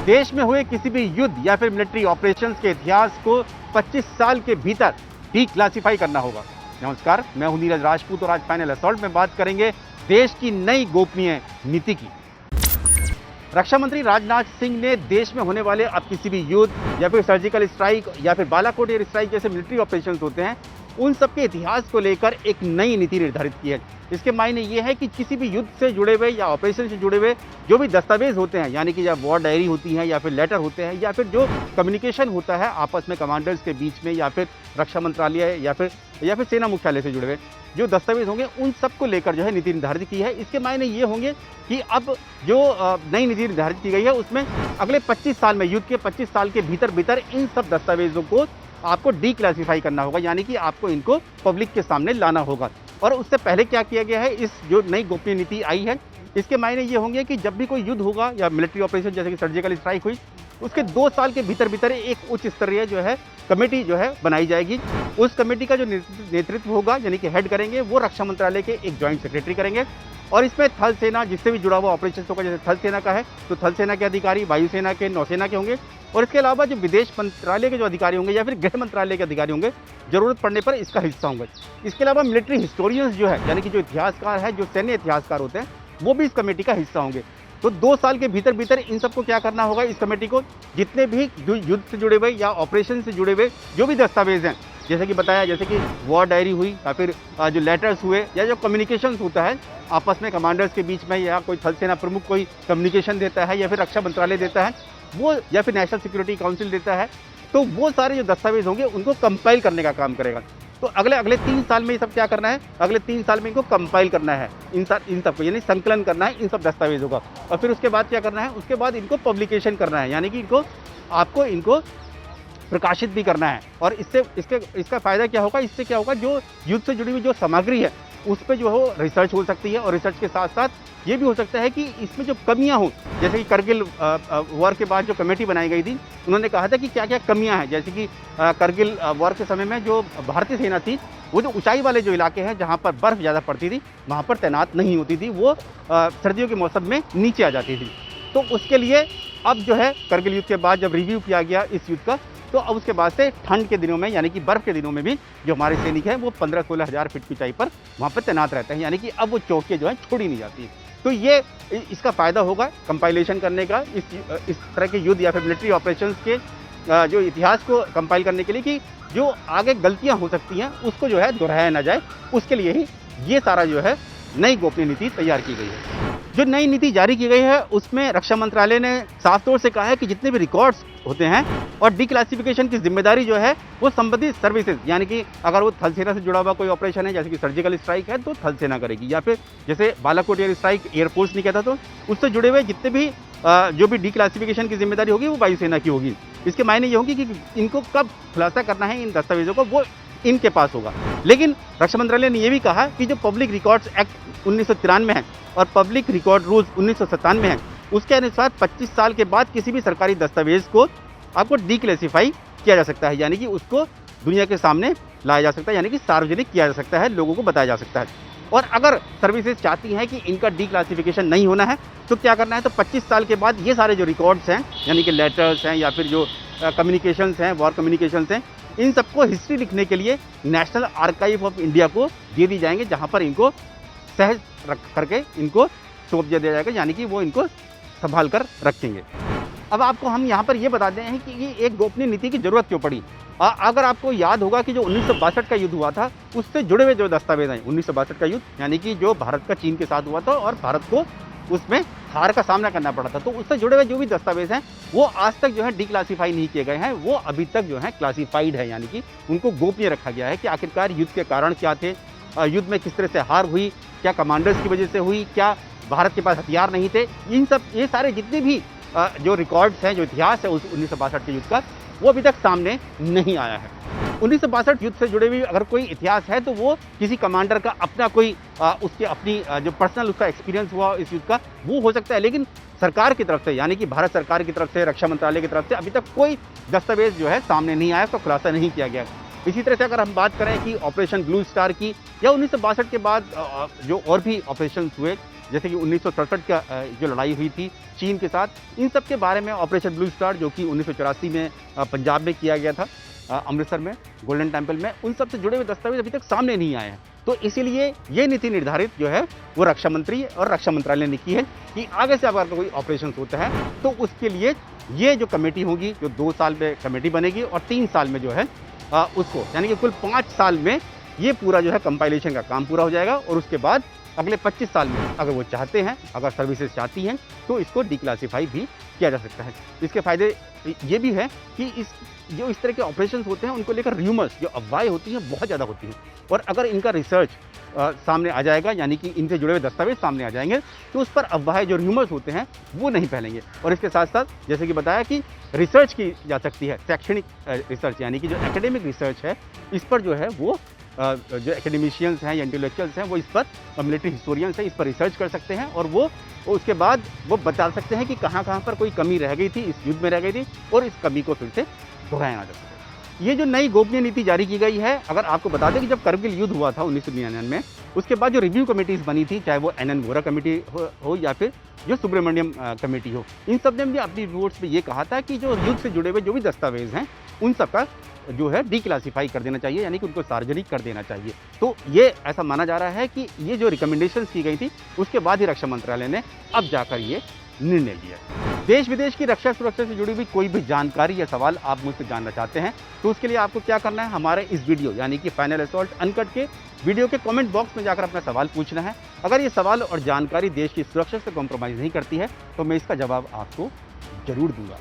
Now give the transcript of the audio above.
देश में हुए किसी भी युद्ध या फिर मिलिट्री ऑपरेशंस के इतिहास को 25 साल के भीतर डीक्लासिफाई करना होगा। नमस्कार, मैं हूं नीरज राजपूत और आज फाइनल असॉल्ट में बात करेंगे देश की नई गोपनीय नीति की। रक्षा मंत्री राजनाथ सिंह ने देश में होने वाले अब किसी भी युद्ध या फिर सर्जिकल स्ट्राइक या फिर बालाकोट एयर स्ट्राइक जैसे मिलिट्री ऑपरेशंस होते हैं, उन सबके इतिहास को लेकर एक नई नीति निर्धारित की है। इसके मायने ये है कि किसी भी युद्ध से जुड़े हुए या ऑपरेशन से जुड़े हुए जो भी दस्तावेज होते हैं, यानी कि जब वॉर डायरी होती है या फिर लेटर होते हैं या फिर जो कम्युनिकेशन होता है आपस में कमांडर्स के बीच में या फिर रक्षा मंत्रालय या फिर सेना मुख्यालय से जुड़े हुए जो दस्तावेज होंगे, उन सब को लेकर जो है नीति निर्धारित की है। इसके मायने ये होंगे कि अब जो नई नीति निर्धारित की गई है उसमें अगले 25 साल में, युद्ध के 25 साल के भीतर इन सब दस्तावेजों को आपको डीक्लासिफाई करना होगा, यानी कि आपको इनको पब्लिक के सामने लाना होगा। और उससे पहले क्या किया गया है, इस जो नई गोपनीय नीति आई है इसके मायने ये होंगे कि जब भी कोई युद्ध होगा या मिलिट्री ऑपरेशन जैसे कि सर्जिकल स्ट्राइक हुई, उसके 2 साल के भीतर एक उच्च स्तरीय जो है कमेटी जो है बनाई जाएगी। उस कमेटी का जो नेतृत्व होगा, यानी कि हेड करेंगे, वो रक्षा मंत्रालय के एक जॉइंट सेक्रेटरी करेंगे। और इसमें थल सेना जिससे भी जुड़ा हुआ ऑपरेशन होगा, जैसे थल सेना का है तो थल सेना के अधिकारी, वायुसेना के, नौसेना के होंगे। और इसके अलावा जो विदेश मंत्रालय के जो अधिकारी होंगे या फिर गृह मंत्रालय के अधिकारी होंगे, जरूरत पड़ने पर इसका हिस्सा होंगे। इसके अलावा मिलिट्री हिस्टोरियंस जो है, यानी कि जो इतिहासकार है, जो सैन्य इतिहासकार होते हैं, वो भी इस कमेटी का हिस्सा होंगे। तो 2 साल के भीतर इन सबको क्या करना होगा, इस कमेटी को जितने भी युद्ध से जुड़े हुए या ऑपरेशन से जुड़े हुए जो भी दस्तावेज हैं, जैसे कि बताया, जैसे कि वॉर डायरी हुई या फिर जो लेटर्स हुए या जो कम्युनिकेशंस होता है आपस में कमांडर्स के बीच में, या कोई थल सेना प्रमुख कोई कम्युनिकेशन देता है या फिर रक्षा मंत्रालय देता है वो, या फिर नेशनल सिक्योरिटी काउंसिल देता है, तो वो सारे जो दस्तावेज होंगे उनको कंपाइल करने का काम करेगा। तो अगले 3 साल में ये सब क्या करना है, अगले 3 साल में इनको कंपाइल करना है, इन सबको, यानी संकलन करना है इन सब दस्तावेजों का। और फिर उसके बाद क्या करना है, उसके बाद इनको पब्लिकेशन करना है, यानी कि आपको इनको प्रकाशित भी करना है। और इसका फायदा क्या होगा, इससे क्या होगा, जो युद्ध से जुड़ी हुई जो सामग्री है उस पर जो हो रिसर्च हो सकती है। और रिसर्च के साथ साथ ये भी हो सकता है कि इसमें जो कमियां हों, जैसे कि करगिल वॉर के बाद जो कमेटी बनाई गई थी, उन्होंने कहा था कि क्या क्या कमियां हैं। जैसे कि करगिल वॉर के समय में जो भारतीय सेना थी, वो जो ऊंचाई वाले जो इलाके हैं जहाँ पर बर्फ़ ज़्यादा पड़ती थी वहाँ पर तैनात नहीं होती थी, वो सर्दियों के मौसम में नीचे आ जाती थी। तो उसके लिए अब जो है करगिल युद्ध के बाद जब रिव्यू किया गया इस युद्ध का, तो अब उसके बाद से ठंड के दिनों में, यानी कि बर्फ़ के दिनों में भी जो हमारे सैनिक हैं वो 15-16 हज़ार फीट की ऊंचाई पर वहाँ पर तैनात रहते हैं, यानी कि अब वो चौकियाँ जो हैं छोड़ी नहीं जाती। तो ये इसका फ़ायदा होगा कंपाइलेशन करने का, इस तरह के युद्ध या फिर मिलिट्री ऑपरेशंस के जो इतिहास को कंपाइल करने के लिए, कि जो आगे गलतियाँ हो सकती हैं उसको जो है दोहराया ना जाए, उसके लिए ही ये सारा जो है नई गोपनीय नीति तैयार की गई है। जो नई नीति जारी की गई है उसमें रक्षा मंत्रालय ने साफ तौर से कहा है कि जितने भी रिकॉर्ड्स होते हैं और डीक्लासिफिकेशन की जिम्मेदारी जो है वो संबंधित सर्विसेज, यानी कि अगर वो थल सेना से जुड़ा हुआ कोई ऑपरेशन है, जैसे कि सर्जिकल स्ट्राइक है तो थल सेना करेगी, या फिर जैसे बालाकोट एयर स्ट्राइक एयरफोर्स नहीं कहता, तो उससे जुड़े हुए जितने भी जो भी डीक्लासिफिकेशन की जिम्मेदारी होगी वो वायुसेना की होगी। इसके मायने ये होंगे कि इनको कब खुलासा करना है इन दस्तावेजों को, वो इनके पास होगा। लेकिन रक्षा मंत्रालय ने यह भी कहा कि जो पब्लिक रिकॉर्ड्स एक्ट 1993 है और पब्लिक रिकॉर्ड रूल्स 1997 है, उसके अनुसार 25 साल के बाद किसी भी सरकारी दस्तावेज को आपको डीक्लासिफाई किया जा सकता है, यानी कि उसको दुनिया के सामने लाया जा सकता है, यानी कि सार्वजनिक किया जा सकता है, लोगों को बताया जा सकता है। और अगर सर्विसेज चाहती हैं कि इनका डीक्लासिफिकेशन नहीं होना है तो क्या करना है, तो 25 साल के बाद ये सारे जो रिकॉर्ड्स हैं, यानी कि लेटर्स हैं या फिर जो कम्युनिकेशंस हैं, वॉर कम्युनिकेशंस हैं, इन सबको हिस्ट्री लिखने के लिए नेशनल आर्काइव ऑफ इंडिया को दे दी जाएंगे, जहाँ पर इनको सहज रख करके इनको सौंप दिया जाएगा, यानी कि वो इनको संभाल कर रखेंगे। अब आपको हम यहाँ पर ये बताते हैं कि ये एक गोपनीय नीति की ज़रूरत क्यों पड़ी। अगर आपको याद होगा कि जो 1962 का युद्ध हुआ था उससे जुड़े हुए जो दस्तावेज हैं, 1962 का युद्ध यानी कि जो भारत का चीन के साथ हुआ था और भारत को उसमें हार का सामना करना पड़ा था, तो उससे जुड़े हुए जो भी दस्तावेज हैं वो आज तक जो है डीक्लासिफाई नहीं किए गए हैं, वो अभी तक जो है क्लासिफाइड है, यानी कि उनको गोपनीय रखा गया है कि आखिरकार युद्ध के कारण क्या थे, युद्ध में किस तरह से हार हुई, क्या कमांडर्स की वजह से हुई, क्या भारत के पास हथियार नहीं थे, ये सारे जितने भी जो रिकॉर्ड्स हैं, जो इतिहास है उस 1962 के युद्ध का, वो अभी तक सामने नहीं आया है। 1962 युद्ध से जुड़े हुए अगर कोई इतिहास है तो वो किसी कमांडर का अपना कोई उसकी अपनी जो पर्सनल उसका एक्सपीरियंस हुआ इस युद्ध का, वो हो सकता है, लेकिन सरकार की तरफ से, यानी कि भारत सरकार की तरफ से, रक्षा मंत्रालय की तरफ से अभी तक कोई दस्तावेज जो है सामने नहीं आया, तो खुलासा नहीं किया गया। इसी तरह से अगर हम बात करें कि ऑपरेशन ब्लू स्टार की या 1962 के बाद जो और भी ऑपरेशन हुए जैसे कि 1967 का जो लड़ाई हुई थी चीन के साथ, इन सब के बारे में ऑपरेशन ब्लू स्टार जो कि 1984 में पंजाब में किया गया था, अमृतसर में गोल्डन टेम्पल में, उन सब से जुड़े हुए दस्तावेज अभी तक सामने नहीं आए हैं। तो इसीलिए ये नीति निर्धारित जो है वो रक्षा मंत्री और रक्षा मंत्रालय ने की है कि आगे से अगर कोई ऑपरेशन होता है तो उसके लिए ये जो कमेटी होगी, जो 2 साल में कमेटी बनेगी और 3 साल में जो है उसको, यानी कि कुल 5 साल में ये पूरा जो है कंपाइलेशन का काम पूरा हो जाएगा। और उसके बाद अगले 25 साल में अगर वो चाहते हैं, अगर सर्विसेज चाहती हैं, तो इसको डिक्लासीफाई भी किया जा सकता है। इसके फायदे ये भी है कि इस तरह के ऑपरेशंस होते हैं उनको लेकर र्यूमर्स, जो अफवाहें होती हैं, बहुत ज़्यादा होती हैं। और अगर इनका रिसर्च सामने आ जाएगा, यानी कि इनसे जुड़े हुए दस्तावेज सामने आ जाएंगे, तो उस पर अफवाहें, जो र्यूमर्स होते हैं, वो नहीं फैलेंगे। और इसके साथ साथ जैसे कि बताया कि रिसर्च की जा सकती है, शैक्षणिक रिसर्च, यानी कि जो एकेडमिक रिसर्च है, इस पर जो है वो जो एकेडमिशियंस हैं या इंटेलेक्चुअल्स हैं, वो इस पर, मिलिट्री हिस्टोरियंस हैं, इस पर रिसर्च कर सकते हैं और वो उसके बाद वो बता सकते हैं कि कहाँ पर कोई कमी रह गई थी, इस युद्ध में रह गई थी, और इस कमी को फिर से दोहराया जा सके। ये जो नई गोपनीय नीति जारी की गई है, अगर आपको बता दें कि जब करगिल युद्ध हुआ था 1999 में, उसके बाद जो रिव्यू कमेटीज़ बनी थी, चाहे वो NN वोरा कमेटी हो या फिर जो सुब्रमण्यम कमेटी हो, इन सब ने भी अपनी रिपोर्ट्स में ये कहा था कि जो युद्ध से जुड़े हुए जो भी दस्तावेज हैं, उन सब का जो है डिक्लासीफाई कर देना चाहिए, यानी कि उनको सार्वजनिक कर देना चाहिए। तो ये ऐसा माना जा रहा है कि ये जो रिकमेंडेशंस की गई थी, उसके बाद ही रक्षा मंत्रालय ने अब जाकर ये निर्णय लिया। देश विदेश की रक्षा सुरक्षा से जुड़ी हुई कोई भी जानकारी या सवाल आप मुझसे जानना चाहते हैं, तो उसके लिए आपको क्या करना है, हमारे इस वीडियो यानी कि फाइनल असॉल्ट अनकट के वीडियो के कमेंट बॉक्स में जाकर अपना सवाल पूछना है। अगर ये सवाल और जानकारी देश की सुरक्षा से कॉम्प्रोमाइज़ नहीं करती है, तो मैं इसका जवाब आपको जरूर दूंगा।